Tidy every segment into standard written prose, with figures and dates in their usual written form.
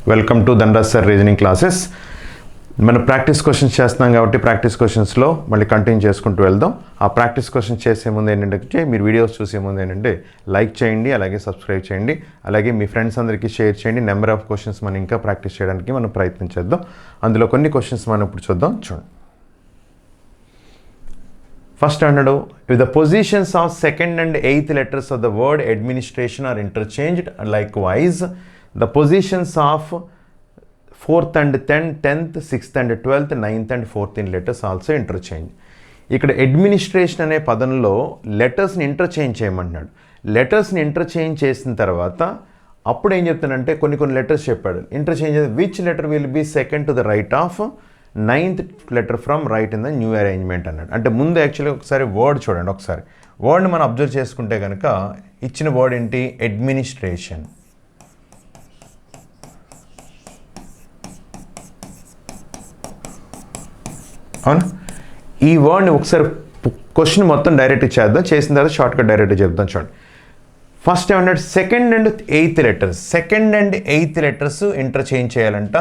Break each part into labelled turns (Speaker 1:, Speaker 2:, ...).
Speaker 1: Welcome to Dhanraj sir reasoning classes. మనం practice questions చేస్తున్నాం కాబట్టి ప్రాక్టీస్ క్వశ్చన్స్లో మళ్ళీ కంటిన్యూ చేసుకుంటూ వెళ్దాం. ఆ ప్రాక్టీస్ క్వశ్చన్స్ చేసే ముందు ఏంటంటే మీరు వీడియోస్ చూసే ముందు ఏంటంటే లైక్ చేయండి, అలాగే సబ్స్క్రైబ్ చేయండి, అలాగే మీ ఫ్రెండ్స్ అందరికీ షేర్ చేయండి. నెంబర్ ఆఫ్ క్వశ్చన్స్ మనం ఇంకా ప్రాక్టీస్ చేయడానికి మనం ప్రయత్నం చేద్దాం. అందులో కొన్ని క్వశ్చన్స్ మనం ఇప్పుడు చూద్దాం. చూడండి, ఫస్ట్ అన్నాడు, if the positions of second and eighth letters of the word administration are interchanged, likewise the positions of fourth and 10th, 6th and 12th, 9th and 14th letters also interchange. ఇక్కడ administration అనే పదంలో లెటర్స్ని interchange చేయమంటున్నాడు. లెటర్స్ని interchange చేసిన తర్వాత అప్పుడు ఏం చెప్తానంటే కొన్ని లెటర్స్ చెప్పాడు. Interchange which letter will be second to the right of 9th letter from right in the new arrangement అన్నాడు. అంటే ముందు యాక్చువల్గా ఒకసారి వర్డ్ చూడండి. ఒకసారి వర్డ్ని మనం అబ్జర్వ్ చేసుకుంటే కనుక ఇచ్చిన వర్డ్ ఏంటి? అడ్మినిస్ట్రేషన్. అవును, ఈ వర్డ్ని ఒకసారి క్వశ్చన్ మొత్తం డైరెక్ట్గా చేద్దాం. చేసిన తర్వాత షార్ట్కట్ డైరెక్ట్గా చెప్తాం. చూడండి, ఫస్ట్ ఏమన్నాడు? Second and eighth letters, second and eighth letters interchange చేయాలంట.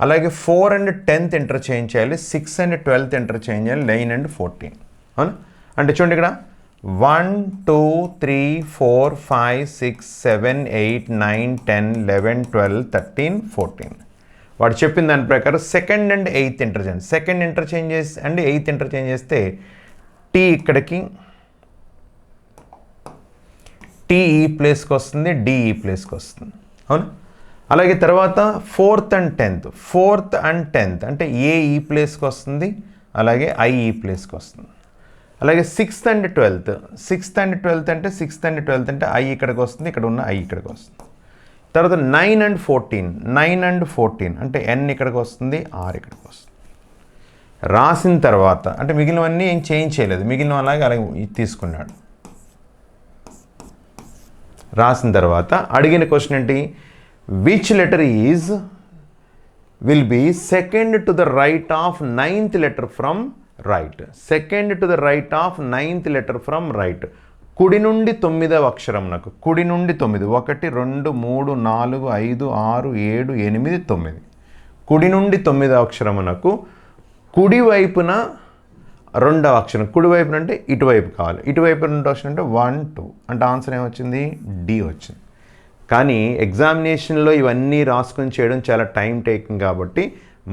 Speaker 1: అలాగే 4 and 10th ఇంటర్చేంజ్ చేయాలి, 6 and 12th ఇంటర్చేంజ్ చేయాలి, 9 and 14. అవునా? అంటే చూడండి, ఇక్కడ 1 2 3 4 5 6 7 8 9 10 11 12 13 14. వాడు చెప్పిన దాని ప్రకారం second and eighth interchange, second interchange చేసి అండ్ ఎయిత్ ఇంటర్చేంజ్ చేస్తే టీ ఇక్కడికి టీ ఈ ప్లేస్కి వస్తుంది, డి ఈ ప్లేస్కి వస్తుంది. అవునా? అలాగే తర్వాత 4th and 10th, 4th and 10th అంటే ఏ ఈ ప్లేస్కి వస్తుంది, అలాగే ఐ ఈ ప్లేస్కి వస్తుంది. అలాగే 6th and 12th, 6th and 12th అంటే 6th and 12th అంటే ఐ ఇక్కడికి వస్తుంది, ఇక్కడ ఉన్న ఐ ఇక్కడికి వస్తుంది. తర్వాత 9 and 14, 9 and 14 అంటే ఎన్ ఇక్కడికి వస్తుంది, ఆర్ ఇక్కడికి వస్తుంది. రాసిన తర్వాత అంటే మిగిలినవన్నీ ఏం చేంజ్ చేయలేదు, మిగిలిన అలాగే తీసుకున్నాడు. రాసిన తర్వాత అడిగిన క్వశ్చన్ ఏంటి? Which letter will be second to the right of 9th letter from right, second to the right of 9th letter from right. కుడి నుండి 9వ అక్షరం నాకు, కుడి నుండి 9, 1 2 3 4 5 6 7 8 9, కుడి నుండి 9వ అక్షరమునకు కుడి వైపున 2వ అక్షరం, కుడి వైపున అంటే ఇటువైపు కావాలి, ఇటువైపు 2వ అక్షరం అంటే 1 2 అంటే ఆన్సర్ ఏమొచ్చింది? డి వచ్చింది. కానీ ఎగ్జామినేషన్లో ఇవన్నీ రాసుకొని చేయడం చాలా టైం టేకింగ్ కాబట్టి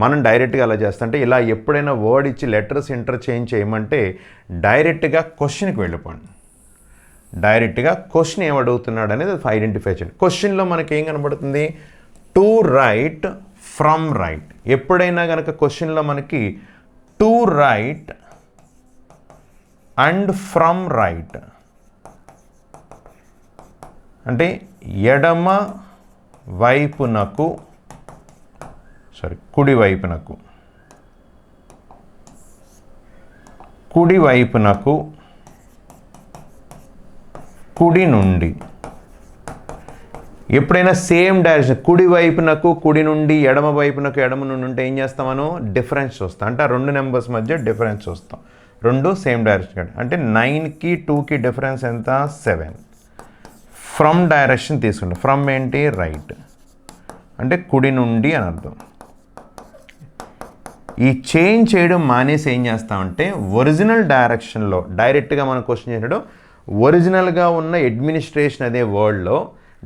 Speaker 1: మనం డైరెక్ట్గా అలా చేస్తాం. అంటే ఇలా ఎప్పుడైనా వర్డ్ ఇచ్చి లెటర్స్ ఇంటర్చేంజ్ చేయమంటే డైరెక్ట్గా క్వశ్చన్కి వెళ్ళిపోండి. డైరెక్ట్గా క్వశ్చన్ ఏమడుగుతున్నాడు అనేది ఐడెంటిఫై చేయండి. క్వశ్చన్లో మనకి ఏం కనబడుతుంది? To right, from right. ఎప్పుడైనా కనుక క్వశ్చన్లో మనకి to right and from right అంటే ఎడమ వైపునకు, కుడి వైపునకు, కుడి వైపునకు, కుడి నుండి. ఎప్పుడైనా సేమ్ డైరెక్షన్, కుడి వైపునకు కుడి నుండి, ఎడమ వైపునకు ఎడమ నుండి ఉంటే ఏం చేస్తామను? డిఫరెన్స్ చూస్తాం. అంటే ఆ 2 నెంబర్స్ మధ్య డిఫరెన్స్ చూస్తాం. 2 సేమ్ డైరెక్షన్. అంటే 9కి 2కి డిఫరెన్స్ ఎంత? 7. ఫ్రమ్ డైరెక్షన్ తీసుకుంటాం. ఫ్రమ్ ఏంటి? రైట్ అంటే కుడి నుండి అని అర్థం. ఈ చేంజ్ చేయడం మానేసి ఏం చేస్తామంటే ఒరిజినల్ డైరెక్షన్లో డైరెక్ట్గా మనం క్వశ్చన్ చేసాడు. ఒరిజినల్గా ఉన్న అడ్మినిస్ట్రేషన్ అదే వర్డ్లో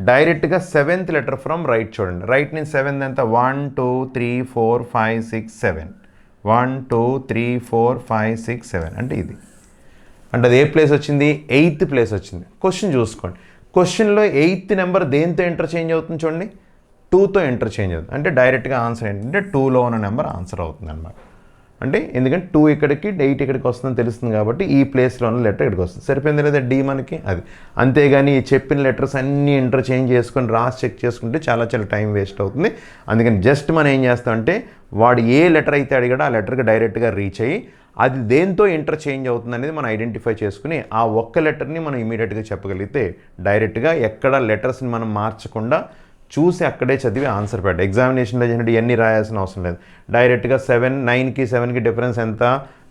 Speaker 1: డైరెక్ట్గా 7th లెటర్ ఫ్రమ్ రైట్ చూడండి. రైట్ నుంచి 7th ఎంత? 1 2 3 4 5 6 7, 1 2 3 4 5 6 7 అంటే ఇది. అంటే అది ఏ ప్లేస్ వచ్చింది? 8th ప్లేస్ వచ్చింది. క్వశ్చన్ చూసుకోండి. క్వశ్చన్లో 8th నెంబర్ దేంతో ఇంటర్చేంజ్ అవుతుంది చూడండి? 2తో ఇంటర్చేంజ్ అవుతుంది. అంటే డైరెక్ట్గా ఆన్సర్ ఏంటంటే 2లో ఉన్న నెంబర్ ఆన్సర్ అవుతుంది అన్నమాట. అంటే ఎందుకంటే 2 ఇక్కడికి 8 ఇక్కడికి వస్తుందని తెలుస్తుంది కాబట్టి ఈ ప్లేస్లో ఉన్న లెటర్ ఇక్కడికి వస్తుంది. సరిపోయింది లేదా? డి మనకి అది. అంతేగాని ఈ చెప్పిన లెటర్స్ అన్నీ ఇంటర్చేంజ్ చేసుకొని రాసి చెక్ చేసుకుంటే చాలా టైం వేస్ట్ అవుతుంది. అందుకని జస్ట్ మనం ఏం చేస్తామంటే వాడు ఏ లెటర్ అయితే అడిగాడో ఆ లెటర్కి డైరెక్ట్గా రీచ్ అయ్యి అది దేంతో ఇంటర్చేంజ్ అవుతుంది అనేది మనం ఐడెంటిఫై చేసుకుని ఆ ఒక్క లెటర్ని మనం ఇమీడియట్గా చెప్పగలిగితే డైరెక్ట్గా ఎక్కడ లెటర్స్ని మనం మార్చకుండా చూసి అక్కడే చదివి ఆన్సర్ పెట్టాలి. ఎగ్జామినేషన్లో చేసినట్టు ఇవన్నీ రాయాల్సిన అవసరం లేదు. డైరెక్ట్గా 9కి 7కి డిఫరెన్స్ ఎంత?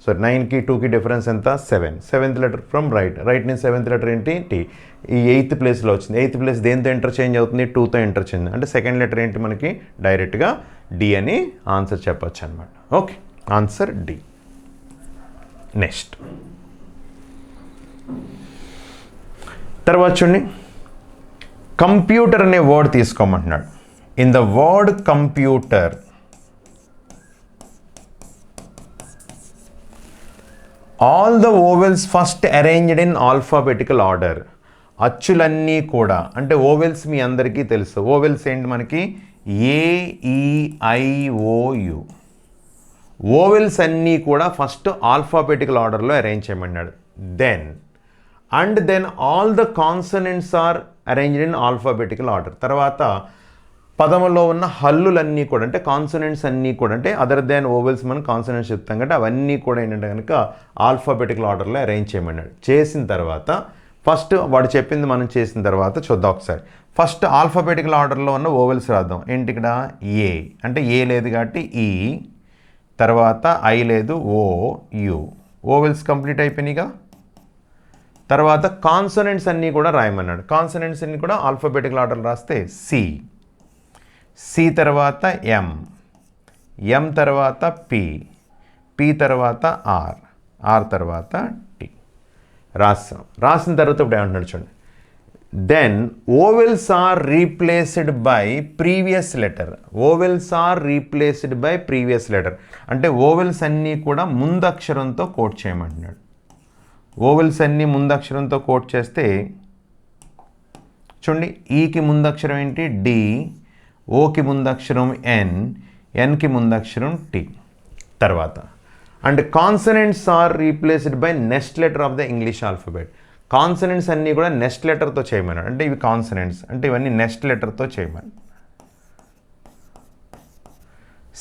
Speaker 1: సో 9కి 2కి డిఫరెన్స్ ఎంత 7. 7th లెటర్ ఫ్రమ్ రైట్ నుంచి 7th లెటర్ ఏంటి టీ. ఈ 8th ప్లేస్లో వచ్చింది. 8th ప్లేస్ దేంతో ఇంటర్చేంజ్ అవుతుంది 2తో ఇంటర్చేంజ్. అంటే సెకండ్ లెటర్ ఏంటి మనకి డైరెక్ట్గా డి అని ఆన్సర్ చెప్పచ్చు అనమాట. Okay, answer D. నెక్స్ట్ తర్వాత చూడండి, కంప్యూటర్ అనే వర్డ్ తీసుకోమంటున్నాడు. In the word computer all the vowels first arranged in alphabetical order. అచ్చులన్నీ కూడా అంటే ఓవెల్స్ మీ అందరికీ తెలుసు. ఓవెల్స్ ఏంటి మనకి AEIOU. ఓవెల్స్ అన్నీ కూడా ఫస్ట్ ఆల్ఫాబెటికల్ ఆర్డర్లో అరేంజ్ చేయమన్నాడు. Then all the consonants are arranged in alphabetical order. తర్వాత పదములో ఉన్న హల్లులన్నీ కూడా అంటే కాన్సనెంట్స్ అన్నీ కూడా అంటే అదర్ దాన్ ఓవెల్స్ మనం కాన్సనెంట్స్ చెప్తాం కాబట్టి అవన్నీ కూడా ఏంటంటే కనుక ఆల్ఫాబెటికల్ ఆర్డర్లో అరేంజ్ చేయమన్నాడు. చేసిన తర్వాత ఫస్ట్ వాడు చెప్పింది మనం చేసిన తర్వాత చూద్దాం ఒకసారి. ఫస్ట్ ఆల్ఫాబెటికల్ ఆర్డర్లో ఉన్న ఓవెల్స్ రాద్దాం. ఏంటి ఇక్కడ ఏ అంటే ఏ లేదు కాబట్టి ఈ, తర్వాత ఐ లేదు OU. Vowels complete అయిపోయినాయిగా. తర్వాత కాన్సనెంట్స్ అన్నీ కూడా రాయమన్నాడు. కాన్సనెంట్స్ అన్నీ కూడా ఆల్ఫాబెటికల్ ఆర్డర్ రాస్తే సి తర్వాత ఎం తర్వాత పి తర్వాత ఆర్ తర్వాత టి రాసిన తర్వాత ఇప్పుడు ఏమంటున్నాడు చూడండి. Then vowels are replaced by previous letter. Vowels are replaced by previous letter అంటే ఓవెల్స్ అన్నీ కూడా ముందక్షరంతో కోట్ చేయమంటున్నాడు. ఓవెల్స్ అన్నీ ముందక్షరంతో కోట్ చేస్తే చూడండి, ఈకి ముందక్షరం ఏంటి డి, ఓకి ముందక్షరం ఎన్కి ముందక్షరం టి. తర్వాత and consonants are replaced by next letter of the English alphabet. Consonants అన్నీ కూడా నెక్స్ట్ లెటర్తో చేయమన్నాడు. అంటే ఇవి కాన్సనెంట్స్ అంటే ఇవన్నీ నెక్స్ట్ లెటర్తో చేయమని.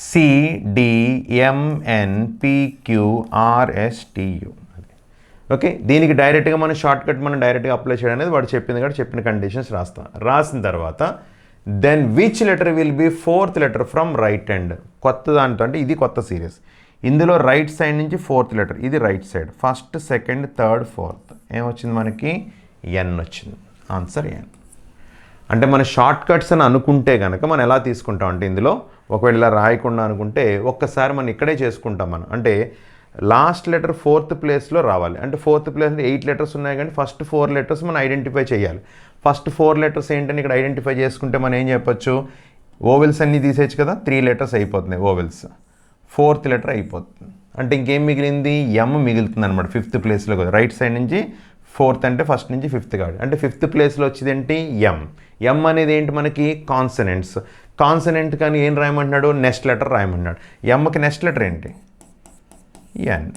Speaker 1: CDMNPQRSTU. ఓకే, దీనికి డైరెక్ట్గా మనం షార్ట్కట్ మనం డైరెక్ట్గా అప్లై చేయడం అనేది వాడు చెప్పింది కాబట్టి చెప్పిన కండిషన్స్ రాసిన తర్వాత then which letter will be 4th letter from right hand. కొత్త దాంట్లో అంటే ఇది కొత్త సిరీస్. ఇందులో రైట్ సైడ్ నుంచి 4th లెటర్, ఇది right side, first second third fourth ఏమొచ్చింది మనకి ఎన్ వచ్చింది. ఆన్సర్ ఎన్. అంటే మన షార్ట్ కట్స్ అని అనుకుంటే కనుక మనం ఎలా తీసుకుంటాం అంటే ఇందులో ఒకవేళ ఇలా రాయకుండా అనుకుంటే ఒక్కసారి మనం ఇక్కడే చేసుకుంటాం. మనం అంటే లాస్ట్ లెటర్ 4th ప్లేస్లో రావాలి. అంటే 4th ప్లేస్ 8 లెటర్స్ ఉన్నాయి కానీ ఫస్ట్ 4 లెటర్స్ మనం ఐడెంటిఫై చేయాలి. ఫస్ట్ 4 లెటర్స్ ఏంటని ఇక్కడ ఐడెంటిఫై చేసుకుంటే మనం ఏం చెప్పొచ్చు, ఓవెల్స్ అన్నీ తీసేయచ్చు కదా, 3 లెటర్స్ అయిపోతున్నాయి ఓవెల్స్, 4th లెటర్ అయిపోతుంది. అంటే ఇంకేం మిగిలింది ఎమ్ మిగులుతుంది అనమాట 5th ప్లేస్లో కదా. రైట్ సైడ్ నుంచి 4th అంటే ఫస్ట్ నుంచి 5th కాదు. అంటే 5th ప్లేస్లో వచ్చేది ఏంటి ఎమ్ అనేది ఏంటి మనకి కాన్సనెంట్స్. కాన్సనెంట్ కానీ ఏం రాయమంటున్నాడు నెక్స్ట్ లెటర్ రాయమంటున్నాడు. ఎమ్కి నెక్స్ట్ లెటర్ ఏంటి ఎన్.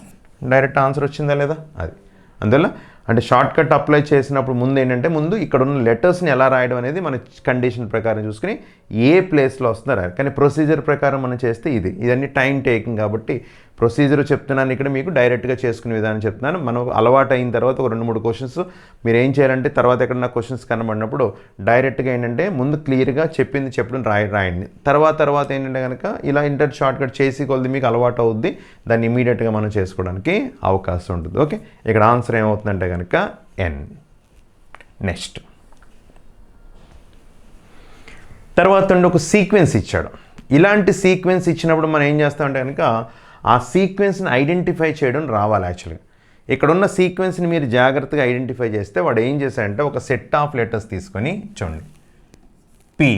Speaker 1: డైరెక్ట్ ఆన్సర్ వచ్చిందా లేదా అది. అందువల్ల అంటే షార్ట్ కట్ అప్లై చేసినప్పుడు ముందు ఏంటంటే ముందు ఇక్కడ ఉన్న లెటర్స్ని ఎలా రాయడం అనేది మన కండిషన్ ప్రకారం చూసుకుని ఏ ప్లేస్లో వస్తుందో రాయాలి. కానీ ప్రొసీజర్ ప్రకారం మనం చేస్తే ఇదన్నీ టైం టేకింగ్ కాబట్టి ప్రొసీజర్ చెప్తున్నాను ఇక్కడ మీకు డైరెక్ట్గా చేసుకునే విధానం చెప్తున్నాను. మనం అలవాటు అయిన తర్వాత ఒక 2-3 క్వశ్చన్స్ మీరు ఏం చేయాలంటే తర్వాత ఎక్కడన్నా క్వశ్చన్స్ కనబడినప్పుడు డైరెక్ట్గా ఏంటంటే ముందు క్లియర్గా చెప్పింది చెప్పడం రాయండి. తర్వాత ఏంటంటే కనుక ఇలా ఇంటర్ షార్ట్ కట్ చేసి కొద్ది మీకు అలవాటు అవుద్ది, దాన్ని ఇమీడియట్గా మనం చేసుకోవడానికి అవకాశం ఉంటుంది. ఓకే, ఇక్కడ ఆన్సర్ ఏమవుతుందంటే కనుక ఎన్. నెక్స్ట్ తర్వాత ఒక సీక్వెన్స్ ఇచ్చాడు. ఇలాంటి సీక్వెన్స్ ఇచ్చినప్పుడు మనం ఏం చేస్తామంటే కనుక ఆ సీక్వెన్స్ని ఐడెంటిఫై చేయడం రావాలి. యాక్చువల్గా ఇక్కడ ఉన్న సీక్వెన్స్ని మీరు జాగ్రత్తగా ఐడెంటిఫై చేస్తే వాడు ఏం చేశాడంటే ఒక సెట్ ఆఫ్ లెటర్స్ తీసుకొని చూడండి, పి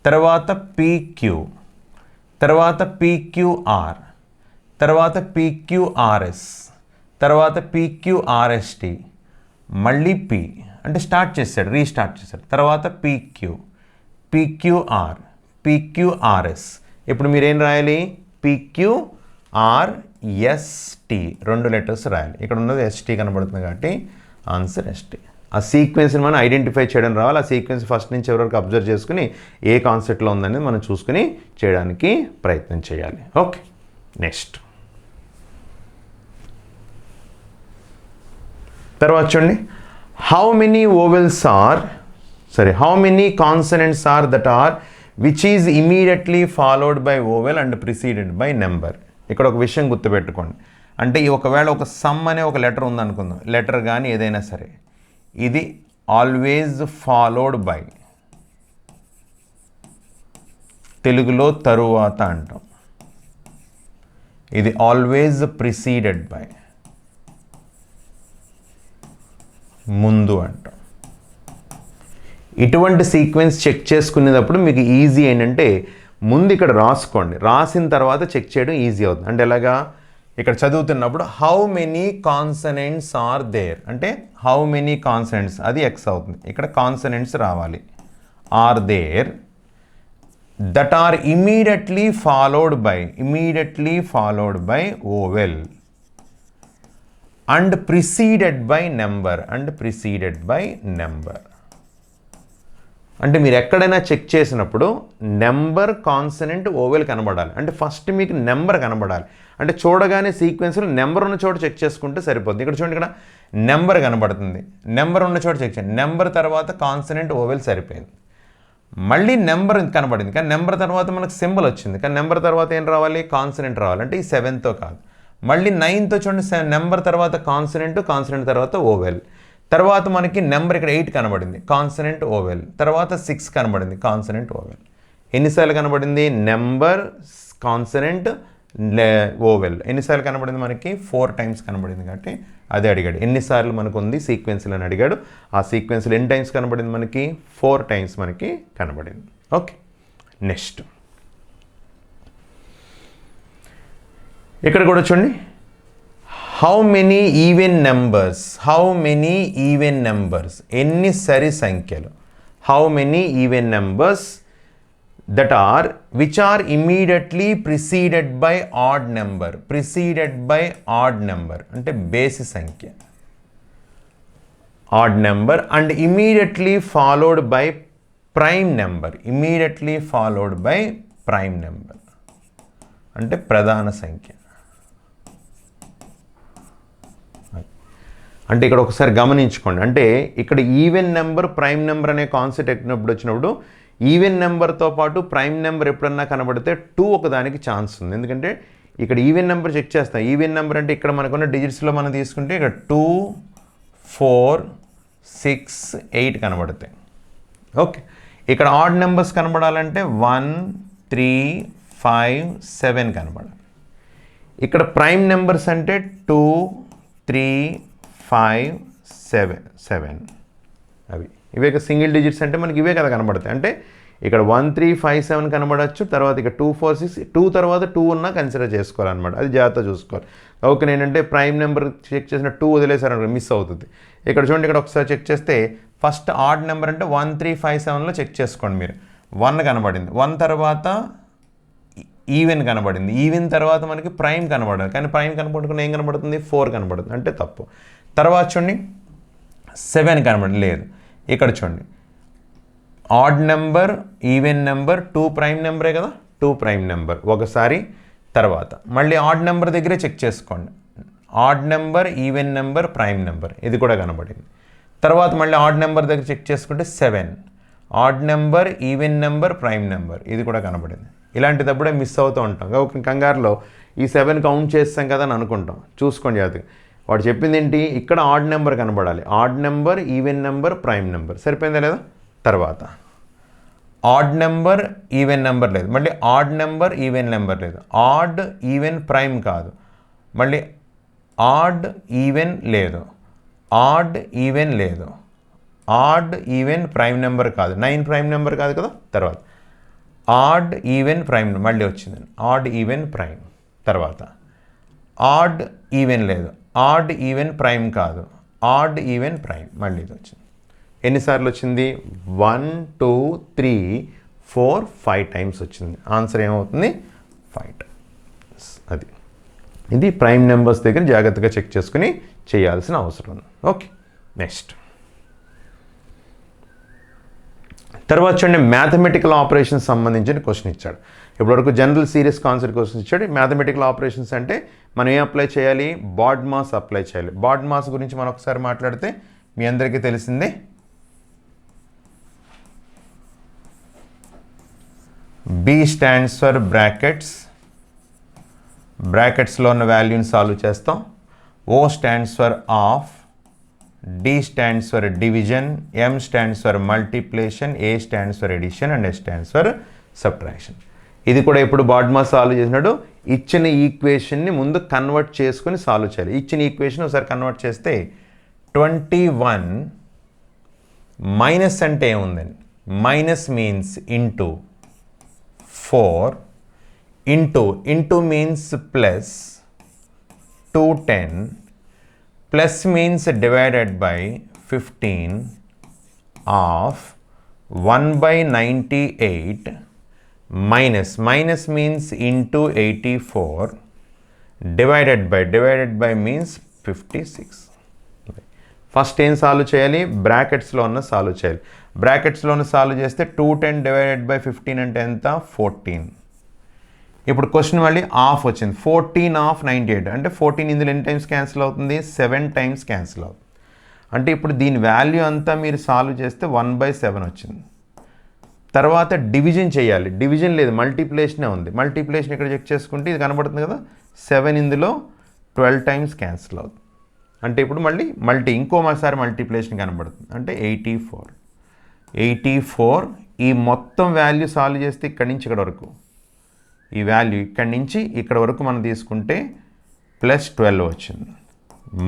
Speaker 1: తర్వాత PQ తర్వాత PQR తర్వాత PQRS తర్వాత PQRST మళ్ళీ P అంటే స్టార్ట్ చేశాడు, రీస్టార్ట్ చేశాడు. తర్వాత PQR PQRS. ఇప్పుడు మీరేం రాయాలి PQRST 2 లెటర్స్ రాయాలి. ఇక్కడ ఉన్నది ST కనబడుతుంది కాబట్టి ఆన్సర్ ST. ఆ సీక్వెన్స్ని మనం ఐడెంటిఫై చేయడం రావాలి. ఆ సీక్వెన్స్ ఫస్ట్ నుంచి ఎవరికి అబ్జర్వ్ చేసుకుని ఏ కాన్సెప్ట్లో ఉందనేది మనం చూసుకుని చేయడానికి ప్రయత్నం చేయాలి. ఓకే, నెక్స్ట్ తర్వాత చూడండి, how many consonants are that are which is immediately followed by vowel and preceded by number. ఇక్కడ ఒక విషయం గుర్తుపెట్టుకోండి. అంటే ఒకవేళ ఒక సమ్ అనే ఒక లెటర్ ఉందనుకుందాం, లెటర్ కానీ ఏదైనా సరే, ఇది ఆల్వేజ్ ఫాలోడ్ బై, తెలుగులో తరువాత అంటాం. ఇది ఆల్వేజ్ ప్రిసీడెడ్ బై, ముందు అంటాం. ఇటువంటి సీక్వెన్స్ చెక్ చేసుకునేటప్పుడు మీకు ఈజీ ఏంటంటే ముందు ఇక్కడ రాసుకోండి, రాసిన తర్వాత చెక్ చేయడం ఈజీ అవుతుంది. అంటే ఎలాగా, ఇక్కడ చదువుతున్నప్పుడు how many consonants are there అంటే హౌ మెనీ కాన్సనెంట్స్, అది ఎక్స్ అవుతుంది. ఇక్కడ కాన్సనెంట్స్ రావాలి, are there that are immediately followed by vowel and preceded by number. అంటే మీరు ఎక్కడైనా చెక్ చేసినప్పుడు నెంబర్, కాన్సనెంట్, ఓవెల్ కనబడాలి. అంటే ఫస్ట్ మీకు నెంబర్ కనబడాలి. అంటే చూడగానే సీక్వెన్స్లో నెంబర్ ఉన్న చోట చెక్ చేసుకుంటే సరిపోతుంది. ఇక్కడ చూడండి, ఇక్కడ నెంబర్ కనబడుతుంది, నెంబర్ ఉన్న చోట చెక్ చేయండి. నెంబర్ తర్వాత కాన్సనెంట్, ఓవెల్ సరిపోయింది. మళ్ళీ నెంబర్ కనబడింది, కానీ నెంబర్ తర్వాత మనకు సింబల్ వచ్చింది, కానీ నెంబర్ తర్వాత ఏం రావాలి, కాన్సనెంట్ రావాలి. అంటే ఈ 7తో కాదు, మళ్ళీ 9తో చూడండి, నెంబర్ తర్వాత కాన్సనెంట్ తర్వాత ఓవెల్. తర్వాత మనకి నెంబర్ ఇక్కడ 8 కనబడింది, కాన్సనెంట్, ఓవెల్. తర్వాత 6 కనబడింది, కాన్సనెంట్, ఓవెల్. ఎన్నిసార్లు కనబడింది, నెంబర్, కాన్సనెంట్, ఓవెల్. ఎన్నిసార్లు కనబడింది మనకి, 4 టైమ్స్ కనబడింది. కాబట్టి అదే అడిగాడు, ఎన్నిసార్లు మనకు ఉంది సీక్వెన్స్లు అని అడిగాడు. ఆ సీక్వెన్స్లు ఎన్ని టైమ్స్ కనబడింది మనకి, 4 టైమ్స్ మనకి కనబడింది. ఓకే, నెక్స్ట్ ఇక్కడ కూడా చూడండి, హౌ మెనీ ఈవెన్ నెంబర్స్, ఎన్ని సరి సంఖ్యలు, how many even numbers that are which are immediately preceded by odd number అంటే బేసి సంఖ్య, odd number, and immediately followed by prime number అంటే ప్రధాన సంఖ్య. అంటే ఇక్కడ ఒకసారి గమనించుకోండి, అంటే ఇక్కడ ఈవెన్ నెంబర్, ప్రైమ్ నెంబర్ అనే కాన్సెప్ట్ వచ్చినప్పుడు ఈవెన్ నెంబర్తో పాటు ప్రైమ్ నెంబర్ ఎప్పుడన్నా కనబడితే 2 ఒకదానికి ఛాన్స్ ఉంది. ఎందుకంటే ఇక్కడ ఈవెన్ నెంబర్ చెక్ చేస్తాం. ఈవెన్ నెంబర్ అంటే ఇక్కడ మనకున్న డిజిట్స్లో మనం తీసుకుంటే ఇక్కడ 2, 4, 6, 8 కనబడతాయి. ఓకే, ఇక్కడ ఆడ్ నెంబర్స్ కనబడాలంటే 1, 3, 5, 7 కనబడాలి. ఇక్కడ ప్రైమ్ నెంబర్స్ అంటే 2, 3, 5, 7 అవి ఇవే సింగిల్ డిజిట్స్ అంటే మనకి ఇవే కదా కనబడతాయి. అంటే ఇక్కడ 1, 3, 5, 7 కనబడచ్చు. తర్వాత ఇక్కడ 2, 4, 6, 2 తర్వాత 2 ఉన్నా కన్సిడర్ చేసుకోవాలన్నమాట. అది జాగ్రత్త చూసుకోవాలి. ఓకే, నేనంటే ప్రైమ్ నెంబర్ చెక్ చేసిన 2 వదిలేసారనుకో మిస్ అవుతుంది. ఇక్కడ చూడండి, ఇక్కడ ఒకసారి చెక్ చేస్తే ఫస్ట్ ఆడ్ నెంబర్ అంటే 1, 3, 5, 7లో చెక్ చేసుకోండి మీరు. 1 కనబడింది, 1 తర్వాత ఈవెన్ కనబడింది, ఈవెన్ తర్వాత మనకి ప్రైమ్ కనబడాలి, కానీ ప్రైమ్ కనబడుకుని ఏం కనబడుతుంది, 4 కనబడుతుంది, అంటే తప్పు. తర్వాత చూడండి 7 కనబడి లేదు. ఇక్కడ చూడండి odd number, even number, 2 prime నెంబరే కదా, 2 ప్రైమ్ నెంబర్ ఒకసారి. తర్వాత మళ్ళీ ఆడ్ నెంబర్ దగ్గరే చెక్ చేసుకోండి, odd number, even number, prime number, ఇది కూడా కనబడింది. తర్వాత మళ్ళీ ఆడ్ నెంబర్ దగ్గర చెక్ చేసుకుంటే 7, add number, even number, prime number, ఇది కూడా కనబడింది. ఇలాంటిదప్పుడే మిస్ అవుతూ ఉంటాం. ఒక కంగారులో ఈ 7 కౌంట్ చేస్తాం కదా అని అనుకుంటాం. చూసుకోండి జాగ్రత్తగా, వాడు చెప్పింది ఏంటి, ఇక్కడ ఆడ్ నెంబర్ కనబడాలి, add number, even number, prime number, సరిపోయిందా లేదా. తర్వాత ఆడ్ నెంబర్, ఈవెన్ నెంబర్ లేదు, మళ్ళీ ఆడ్ నెంబర్, ఈవెన్ నెంబర్ లేదు, ఆడ్, ఈవెన్, ప్రైమ్ కాదు, మళ్ళీ ఆడ్, ఈవెన్ లేదు, ఆడ్, ఈవెన్ లేదు, ఆడ్, ఈవెన్, ప్రైమ్ నెంబర్ కాదు, 9 ప్రైమ్ నెంబర్ కాదు కదా. తర్వాత ఆడ్, ఈవెన్, ప్రైమ్ మళ్ళీ వచ్చింది, ఆడ్, ఈవెన్, ప్రైమ్. తర్వాత ఆడ్, ఈవెన్ లేదు, ఆడ్, ఈవెన్, ప్రైమ్ కాదు, ఆడ్, ఈవెన్, ప్రైమ్, మళ్ళీ ఇది వచ్చింది. ఎన్నిసార్లు వచ్చింది, 1, 2, 3, 4, 5 టైమ్స్ వచ్చింది. ఆన్సర్ ఏమవుతుంది, 5 టైమ్స్. అది ఇది ప్రైమ్ నెంబర్స్ దగ్గర జాగ్రత్తగా చెక్ చేసుకుని చేయాల్సిన అవసరం ఉంది. ఓకే, నెక్స్ట్ తర్వాత చూడండి, మ్యాథమెటికల్ ఆపరేషన్స్ సంబంధించిన క్వశ్చన్ ఇచ్చాడు. ఇప్పటివరకు జనరల్ సీరియస్ కాన్సెప్ట్ క్వశ్చన్ ఇచ్చాడు. మ్యాథమెటికల్ ఆపరేషన్స్ అంటే మనం ఏం అప్లై చేయాలి, బాడ్ మాస్ అప్లై చేయాలి. బాడ్ మాస్ గురించి మనం ఒకసారి మాట్లాడితే మీ అందరికీ తెలిసిందే. B stands for brackets, బ్రాకెట్స్లో ఉన్న వాల్యూని సాల్వ్ చేస్తాం. O stands for of, D stands for division, M stands for multiplication, A stands for addition and S stands for subtraction. ఇది కూడా ఇప్పుడు బాడ్మాస్ సాల్వ్ చేసినాడు. ఇచ్చిన ఈక్వేషన్ని ముందు కన్వర్ట్ చేసుకొని సాల్వ్ చేయాలి. ఇచ్చిన ఈక్వేషన్ ఒకసారి కన్వర్ట్ చేస్తే 21 మైనస్ అంటే ఏముందండి, minus means into 4 into means plus 210 plus means divided by 15 of 1/98 minus means into 84 divided by means 56. First ఏం సాల్వ్ చేయాలి, బ్రాకెట్స్లో ఉన్న సాల్వ్ చేయాలి. బ్రాకెట్స్లో ఉన్న సాల్వ్ చేస్తే 210 డివైడెడ్ బై 15 అంటే ఎంత, 14. ఇప్పుడు క్వశ్చన్ మళ్ళీ ఆఫ్ వచ్చింది. 14 ఆఫ్ 98 అంటే 14 ఇందులో ఎన్ని టైమ్స్ క్యాన్సిల్ అవుతుంది, 7 టైమ్స్ క్యాన్సిల్ అవుతుంది. అంటే ఇప్పుడు దీని వాల్యూ అంతా మీరు సాల్వ్ చేస్తే 1/7 వచ్చింది. తర్వాత డివిజన్ చేయాలి. డివిజన్ లేదు, మల్టిప్లికేషనే ఉంది. మల్టిప్లికేషన్ ఇక్కడ చెక్ చేసుకుంటే ఇది కనబడుతుంది కదా, 7 ఇందులో 12 టైమ్స్ క్యాన్సిల్ అవుతుంది. అంటే ఇప్పుడు మళ్ళీ ఇంకోసారి మల్టిప్లికేషన్ కనబడుతుంది. అంటే 84 ఈ మొత్తం వాల్యూ సాల్వ్ చేస్తే ఇక్కడి నుంచి ఇక్కడ వరకు, ఈ వాల్యూ ఇక్కడి నుంచి ఇక్కడ వరకు మనం తీసుకుంటే +12 వచ్చింది,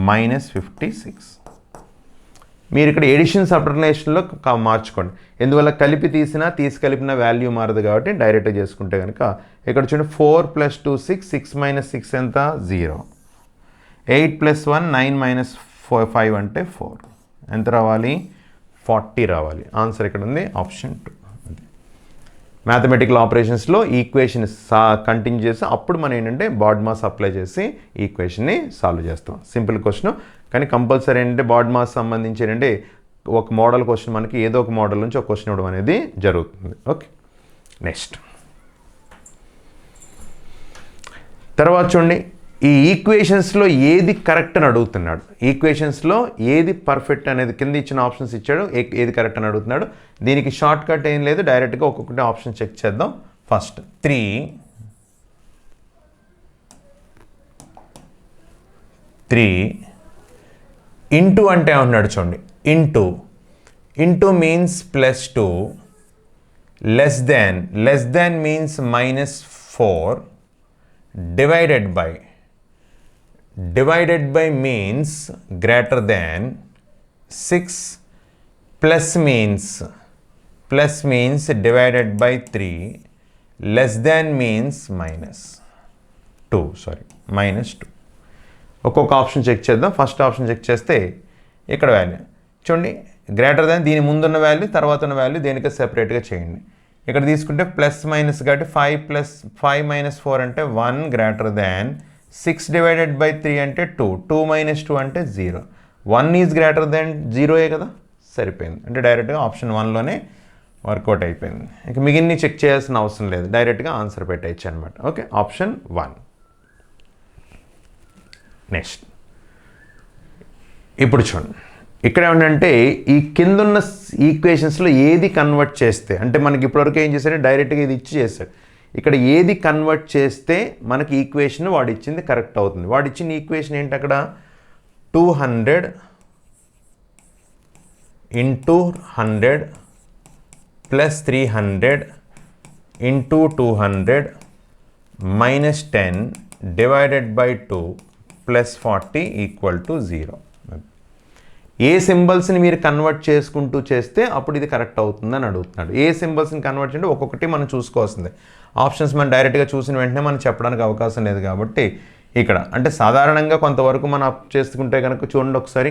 Speaker 1: -56. మీరు ఇక్కడ ఎడిషన్ సబ్ట్రాక్షన్లో మార్చుకోండి. ఎందువల్ల కలిపి తీసుకలిపిన వాల్యూ మారదు కాబట్టి డైరెక్ట్గా చేసుకుంటే కనుక ఇక్కడ చూడండి 4 + 2 6 6 ఎంత, 0. 8 + 1 9 - 5 అంటే 4. ఎంత రావాలి, 40 రావాలి. ఆన్సర్ ఇక్కడ ఉంది, ఆప్షన్ 2. మ్యాథమెటికల్ ఆపరేషన్స్లో ఈక్వేషన్ కంటిన్యూ చేసి అప్పుడు మనం ఏంటంటే బాడ్మాస్ అప్లై చేసి ఈక్వేషన్ని సాల్వ్ చేస్తాం. సింపుల్ క్వశ్చన్, కానీ కంపల్సరీ ఏంటంటే బాడ్మాస్ సంబంధించి ఏంటంటే ఒక మోడల్ క్వశ్చన్ మనకి ఏదో ఒక మోడల్ నుంచి ఒక క్వశ్చన్ ఇవ్వడం అనేది జరుగుతుంది. ఓకే, నెక్స్ట్ తర్వాత చూడండి, ఈ ఈక్వేషన్స్లో ఏది కరెక్ట్ అని అడుగుతున్నాడు. ఈక్వేషన్స్లో ఏది పర్ఫెక్ట్ అనేది కింద ఇచ్చిన ఆప్షన్స్ ఇచ్చాడు, ఏది కరెక్ట్ అని అడుగుతున్నాడు. దీనికి షార్ట్ కట్ ఏం లేదు, డైరెక్ట్గా ఒక్కొక్కటి ఆప్షన్ చెక్ చేద్దాం. ఫస్ట్ 3 ఇంటూ అంటే ఏమంటున్నాడు చూడండి, into means +2 less than means -4 divided by means greater than 6 plus means divided by 3 less than means -2. ఒక్కొక్క ఆప్షన్ చెక్ చేద్దాం. ఫస్ట్ ఆప్షన్ చెక్ చేస్తే ఇక్కడ వాల్యూ చూడండి, గ్రేటర్ దాన్ దీని ముందున్న వాల్యూ తర్వాత ఉన్న వాల్యూ దేనికో సెపరేట్గా చేయండి. ఇక్కడ తీసుకుంటే ప్లస్ మైనస్ కాబట్టి 5 + 5 - 4 అంటే 1 గ్రేటర్ దాన్ 6 డివైడెడ్ బై 3 అంటే 2 2 - 2 అంటే 0 1 ఈజ్ గ్రేటర్ దాన్ 0 కదా, సరిపోయింది. అంటే డైరెక్ట్గా ఆప్షన్ 1లోనే వర్కౌట్ అయిపోయింది. ఇక మిగిలిన చెక్ చేయాల్సిన అవసరం లేదు, డైరెక్ట్గా ఆన్సర్ పెట్టేయచ్చు అనమాట. Okay, option 1. నెక్స్ట్ ఇప్పుడు చూడండి, ఇక్కడ ఏమంటే ఈ కిందున్న ఈక్వేషన్స్లో ఏది కన్వర్ట్ చేస్తే, అంటే మనకి ఇప్పటివరకు ఏం చేశాడు, డైరెక్ట్గా ఇది ఇచ్చి చేశాడు. ఇక్కడ ఏది కన్వర్ట్ చేస్తే మనకి ఈక్వేషన్ వాడు ఇచ్చింది కరెక్ట్ అవుతుంది. వాడు ఇచ్చిన ఈక్వేషన్ ఏంటి, అక్కడ 200 × 100 + 300 × 200 -10 డివైడెడ్ బై 2 + 40 = 0. ఏ సింబల్స్ని మీరు కన్వర్ట్ చేసుకుంటూ చేస్తే అప్పుడు ఇది కరెక్ట్ అవుతుందని అడుగుతున్నాడు. ఏ సింబల్స్ని కన్వర్ట్ చేయండి ఒక్కొక్కటి మనం చూసుకోవాల్సిందే. ఆప్షన్స్ మనం డైరెక్ట్గా చూసిన వెంటనే మనం చెప్పడానికి అవకాశం లేదు కాబట్టి ఇక్కడ అంటే సాధారణంగా కొంతవరకు మనం అప్ చేసుకుంటే కనుక చూడండి ఒకసారి,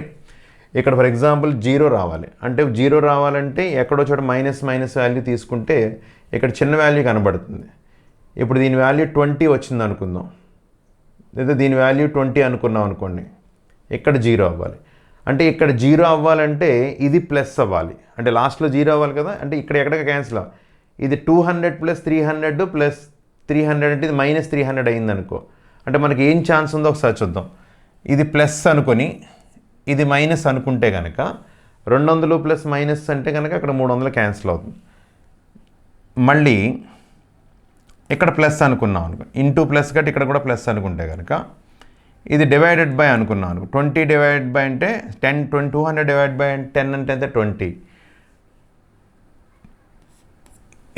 Speaker 1: ఇక్కడ ఫర్ ఎగ్జాంపుల్ 0 రావాలి అంటే 0 రావాలంటే ఎక్కడో చోట మైనస్ వాల్యూ తీసుకుంటే ఇక్కడ చిన్న వాల్యూ కనబడుతుంది. ఇప్పుడు దీని వాల్యూ 20 వచ్చింది అనుకుందాం, లేదా దీని వాల్యూ 20 అనుకున్నాం అనుకోండి, ఇక్కడ 0 అవ్వాలి. అంటే ఇక్కడ 0 అవ్వాలంటే ఇది ప్లస్ అవ్వాలి, అంటే లాస్ట్లో 0 అవ్వాలి కదా, అంటే ఇక్కడ ఎక్కడికి క్యాన్సిల్ అవ్వాలి. ఇది 200 + 300 + 300 అంటే ఇది -300 అయింది అనుకో, అంటే మనకి ఏం ఛాన్స్ ఉందో ఒకసారి చూద్దాం. ఇది ప్లస్ అనుకొని ఇది మైనస్ అనుకుంటే కనుక 200 ప్లస్ మైనస్ అంటే కనుక అక్కడ 300 క్యాన్సిల్ అవుతుంది. మళ్ళీ ఇక్కడ ప్లస్ అనుకున్నాం అనుకో, ఇంటూ ప్లస్ కాబట్టి ఇక్కడ కూడా ప్లస్ అనుకుంటే కనుక ఇది డివైడెడ్ బై అనుకున్నాం అనుకో, 20 డివైడెడ్ బై అంటే 10, 200 డివైడ్ బై 10 అంటే ఎంత 20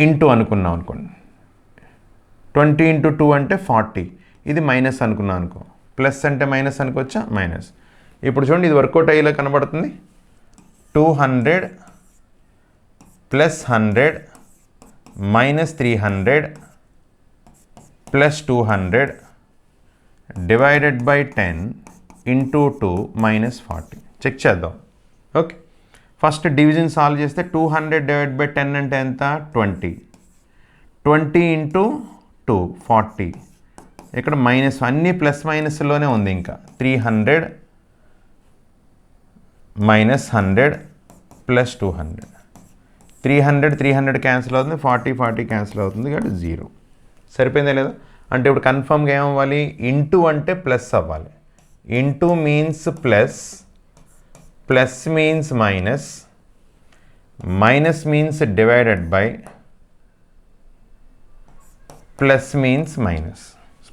Speaker 1: ఇంటూ అనుకున్నాం అనుకోండి, 20 ఇంటూ 2 అంటే 40, ఇది మైనస్ అనుకున్నాం అనుకో, ప్లస్ అంటే మైనస్ అనుకోవచ్చా, మైనస్. ఇప్పుడు చూడండి ఇది వర్కౌట్ అయ్యేలా కనబడుతుంది. 200 plus 100 minus 300 plus 200 divided by 10 into 2 minus 40. Check చేద్దాం. ఓకే, ఫస్ట్ డివిజన్ సాల్వ్ చేస్తే 200 డివైడ్ బై 10 అంటే ఎంత 20, 20 ఇంటూ 2 40, ఇక్కడ మైనస్, అన్నీ ప్లస్ మైనస్లోనే ఉంది. ఇంకా 300 మైనస్ 100 ప్లస్ 200, 300 క్యాన్సిల్ అవుతుంది, 40 క్యాన్సిల్ అవుతుంది కాబట్టి 0. సరిపోయిందా లేదా? అంటే ఇప్పుడు కన్ఫర్మ్గా ఏమవ్వాలి, ఇంటూ అంటే ప్లస్ అవ్వాలి. Into means plus, plus means minus, minus means divided by, plus means minus,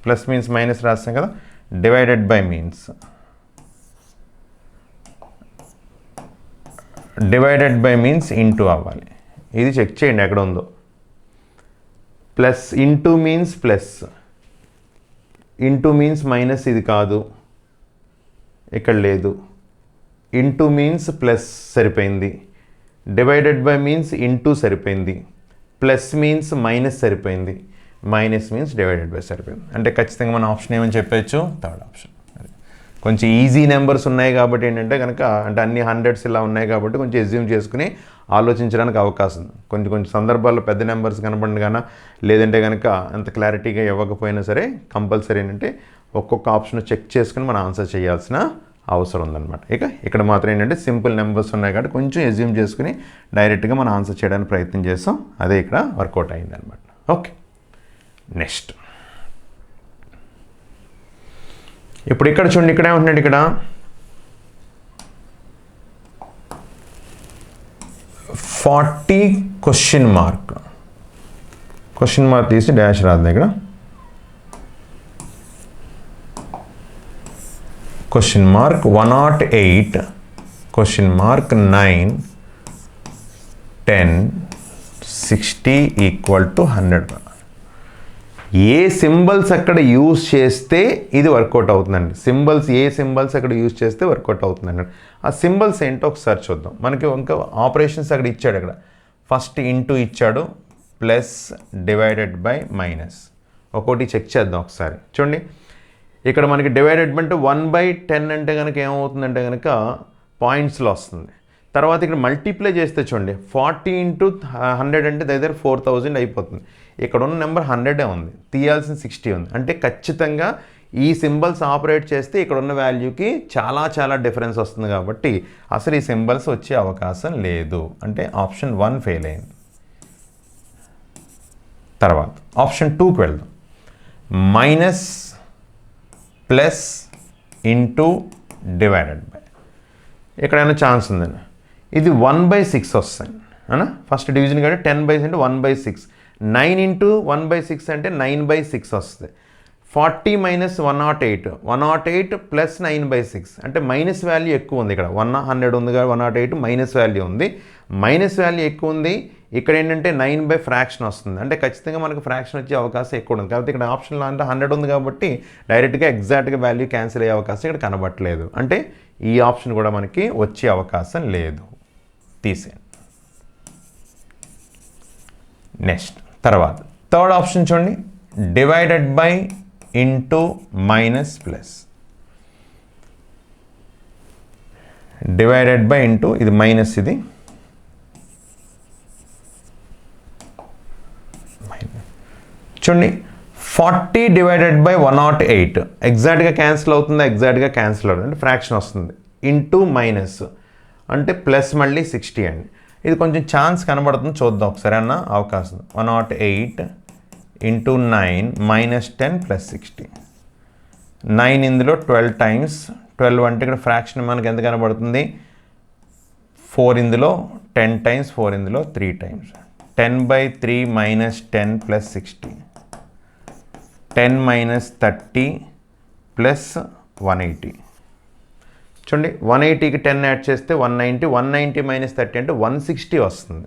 Speaker 1: plus means minus రాస్తాం కదా, divided by means, divided by means into అవ్వాలి. ఇది చెక్ చేయండి ఎక్కడ ఉందో. Plus into means plus, into means minus, ఇది కాదు, ఇక్కడ లేదు. ఇంటూ మీన్స్ ప్లస్ సరిపోయింది, డివైడెడ్ బై మీన్స్ ఇంటూ సరిపోయింది, ప్లస్ మీన్స్ మైనస్ సరిపోయింది, మైనస్ మీన్స్ డివైడెడ్ బై సరిపోయింది. అంటే ఖచ్చితంగా మన ఆప్షన్ ఏమని చెప్పచ్చు, థర్డ్ ఆప్షన్. కొంచెం ఈజీ నెంబర్స్ ఉన్నాయి కాబట్టి ఏంటంటే కనుక, అంటే అన్ని హండ్రెడ్స్ ఇలా ఉన్నాయి కాబట్టి కొంచెం ఎజ్యూమ్ చేసుకుని ఆలోచించడానికి అవకాశం ఉంది. కొన్ని సందర్భాల్లో పెద్ద నెంబర్స్ కనపడిన కానీ, లేదంటే కనుక అంత క్లారిటీగా ఇవ్వకపోయినా సరే కంపల్సరీ ఏంటంటే ఒక్కొక్క ఆప్షన్ చెక్ చేసుకుని మనం ఆన్సర్ చేయాల్సిన అవసరం ఉందన్నమాట. ఇక్కడ మాత్రం ఏంటంటే సింపుల్ నెంబర్స్ ఉన్నాయి కాబట్టి కొంచెం ఎజ్యూమ్ చేసుకుని డైరెక్ట్గా మనం ఆన్సర్ చేయడానికి ప్రయత్నం చేస్తాం. అదే ఇక్కడ వర్కౌట్ అయిందనమాట. ఓకే, నెక్స్ట్ ఇప్పుడు ఇక్కడ చూడండి, ఇక్కడ ఏమంటున్నాడు, ఇక్కడ 40 క్వశ్చన్ మార్క్ తీసి డాష్ రాద్దాం. ఇక్కడ question mark 108 question mark 9 10 60 equal to 100. A symbols అక్కడ యూజ్ చేస్తే ఇది వర్కౌట్ అవుతుందండి. ఏ సింబల్స్ అక్కడ యూజ్ చేస్తే వర్కౌట్ అవుతుందండి. ఆ సింబల్స్ ఏంటో ఒకసారి చూద్దాం. మనకి ఇంకా ఆపరేషన్స్ అక్కడ ఇచ్చాడు. అక్కడ ఫస్ట్ ఇంటూ ఇచ్చాడు, ప్లస్ డివైడెడ్ బై మైనస్. ఒక్కోటి చెక్ చేద్దాం ఒకసారి. చూడండి ఇక్కడ మనకి డివైడెడ్ బై అంటే 1/10 అంటే కనుక ఏమవుతుందంటే కనుక పాయింట్స్లో వస్తుంది. తర్వాత ఇక్కడ మల్టిప్లై చేస్తే చూడండి 40 ఇంటూ 100 అంటే దగ్గర 4000 అయిపోతుంది. ఇక్కడ ఉన్న నెంబర్ 100 ఉంది, తీయాల్సిన 60 ఉంది. అంటే ఖచ్చితంగా ఈ సింబల్స్ ఆపరేట్ చేస్తే ఇక్కడ ఉన్న వాల్యూకి చాలా డిఫరెన్స్ వస్తుంది కాబట్టి అసలు ఈ సింబల్స్ వచ్చే అవకాశం లేదు. అంటే ఆప్షన్ 1 ఫెయిల్ అయింది. తర్వాత ఆప్షన్ 2కి వెళ్దాం. Minus plus into divided by, ఎక్కడైనా ఛాన్స్ ఉందండి. ఇది 1/6 వస్తుంది అనా, ఫస్ట్ డివిజన్ కంటే 10/6 అంటే 1/6. 9 ఇంటూ 1/6 అంటే 9/6 వస్తుంది. 40 మైనస్ 108 ప్లస్ 9/6 అంటే మైనస్ వాల్యూ ఎక్కువ ఉంది. ఇక్కడ 100 ఉంది కదా, 108 మైనస్ వాల్యూ ఉంది. మైనస్ వాల్యూ ఎక్కువ ఉంది. ఇక్కడ ఏంటంటే 9 ఫ్రాక్షన్ వస్తుంది. అంటే ఖచ్చితంగా మనకు ఫ్రాక్షన్ వచ్చే అవకాశం ఎక్కువ ఉంది. కాబట్టి ఇక్కడ ఆప్షన్లో అంటే 100 ఉంది కాబట్టి డైరెక్ట్గా ఎగ్జాక్ట్గా వాల్యూ క్యాన్సిల్ అయ్యే అవకాశం ఇక్కడ కనబట్టలేదు. అంటే ఈ ఆప్షన్ కూడా మనకి వచ్చే అవకాశం లేదు, తీసేయండి. నెక్స్ట్ తర్వాత థర్డ్ ఆప్షన్ చూడండి, divided by into minus plus, divided by into ఇది మైనస్, ఇది చూడండి 40 డివైడెడ్ బై 108 ఎగ్జాక్ట్గా క్యాన్సిల్ అవుతుందా, ఎగ్జాక్ట్గా క్యాన్సిల్ అవుతుంది. అంటే ఫ్రాక్షన్ వస్తుంది. ఇంటూ మైనస్ అంటే ప్లస్ మళ్ళీ 60 అండి. ఇది కొంచెం ఛాన్స్ కనబడుతుంది, చూద్దాం ఒకసారి అన్న అవకాశం. 108 ఇంటూ 9 మైనస్ 10 ప్లస్ 60. 9 ఇందులో 12 టైమ్స్, 12 అంటే ఇక్కడ ఫ్రాక్షన్ మనకి ఎంత కనబడుతుంది, 4 ఇందులో 10 టైమ్స్, 4 ఇందులో 3 times. 10/3 minus 10 plus 60 10 minus 30 plus 180. చూడండి 180కి 10 యాడ్ చేస్తే 190, 190 మైనస్ 30 అంటే 160 వస్తుంది.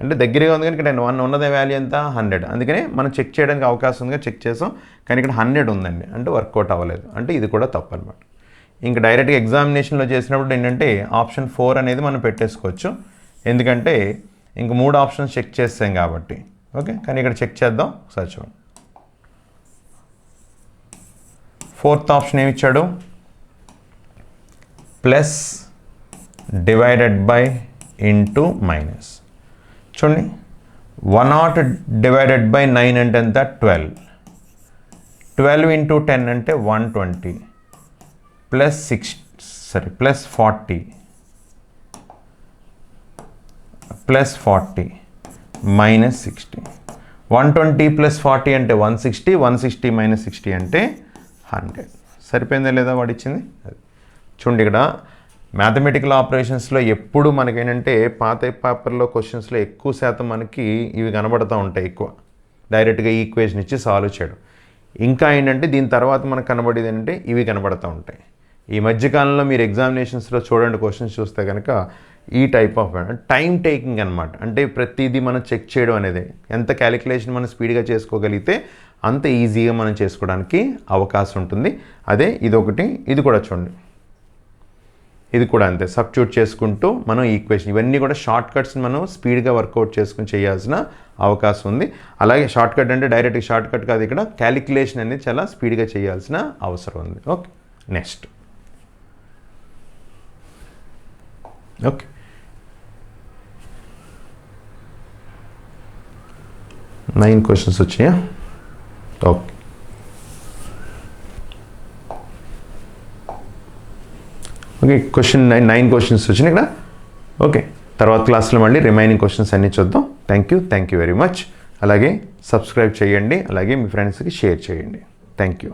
Speaker 1: అంటే దగ్గరగా ఉంది కనుక 1 ఉన్నది వాల్యూ ఎంత 100. అందుకనే మనం చెక్ చేయడానికి అవకాశం ఉందిగా చెక్ చేసాం, కానీ ఇక్కడ 100 ఉందండి, అంటే వర్కౌట్ అవ్వలేదు, అంటే ఇది కూడా తప్పు అనమాట. ఇంకా డైరెక్ట్గా ఎగ్జామినేషన్లో చేసినప్పుడు ఏంటంటే ఆప్షన్ 4 అనేది మనం పెట్టేసుకోవచ్చు, ఎందుకంటే ఇంక 3 ఆప్షన్స్ చెక్ చేస్తాం కాబట్టి. ఓకే, కానీ ఇక్కడ చెక్ చేద్దాం ఒకసారి చూడండి. 4th ఆప్షన్ ఏమి ఇచ్చాడు, plus divided by into minus. చూడండి 100 డివైడెడ్ బై 9 అంటే ఎంత 12, 12 ఇంటూ 10 అంటే 120 ప్లస్ 40 ప్లస్ 40 మైనస్ 60. 120 ప్లస్ 40 అంటే 160, 160 మైనస్ 60 అంటే 100. సరిపోయిందా లేదా వాడు ఇచ్చింది అది. చూడండి ఇక్కడ మ్యాథమెటికల్ ఆపరేషన్స్లో ఎప్పుడు మనకేంటంటే పాత పేపర్లో క్వశ్చన్స్లో ఎక్కువ శాతం మనకి ఇవి కనబడుతూ ఉంటాయి, ఎక్కువ డైరెక్ట్గా ఈక్వేషన్ ఇచ్చి సాల్వ్ చేయడం. ఇంకా ఏంటంటే దీని తర్వాత మనకు కనబడేది ఏంటంటే ఇవి కనబడుతూ ఉంటాయి. ఈ మధ్యకాలంలో మీరు ఎగ్జామినేషన్స్లో చూడండి క్వశ్చన్స్ చూస్తే కనుక ఈ టైప్ ఆఫ్ టైం టేకింగ్ అనమాట. అంటే ప్రతిదీ మనం చెక్ చేయడం అనేది, ఎంత క్యాలిక్యులేషన్ మనం స్పీడ్గా చేసుకోగలిగితే అంత ఈజీగా మనం చేసుకోవడానికి అవకాశం ఉంటుంది. అదే ఇదొకటి, ఇది కూడా చూడండి, ఇది కూడా అంతే. సబ్స్టిట్యూట్ చేసుకుంటూ మనం ఈక్వేషన్ ఇవన్నీ కూడా షార్ట్ కట్స్ మనం స్పీడ్గా వర్కౌట్ చేసుకుని చేయాల్సిన అవకాశం ఉంది. అలాగే షార్ట్ కట్ అంటే డైరెక్ట్గా షార్ట్ కట్ కాదు, ఇక్కడ క్యాలిక్యులేషన్ అనేది చాలా స్పీడ్గా చేయాల్సిన అవసరం ఉంది. Okay, next. Okay, nine questions వచ్చాయా? ఓకే, ఓకే, క్వశ్చన్ 9 క్వశ్చన్స్ వచ్చినాయి ఇక్కడ. ఓకే, తర్వాత క్లాస్లో మళ్ళీ రిమైనింగ్ క్వశ్చన్స్ అన్నీ చూద్దాం. Thank you very much. అలాగే సబ్స్క్రైబ్ చేయండి, అలాగే మీ ఫ్రెండ్స్కి షేర్ చేయండి. Thank you.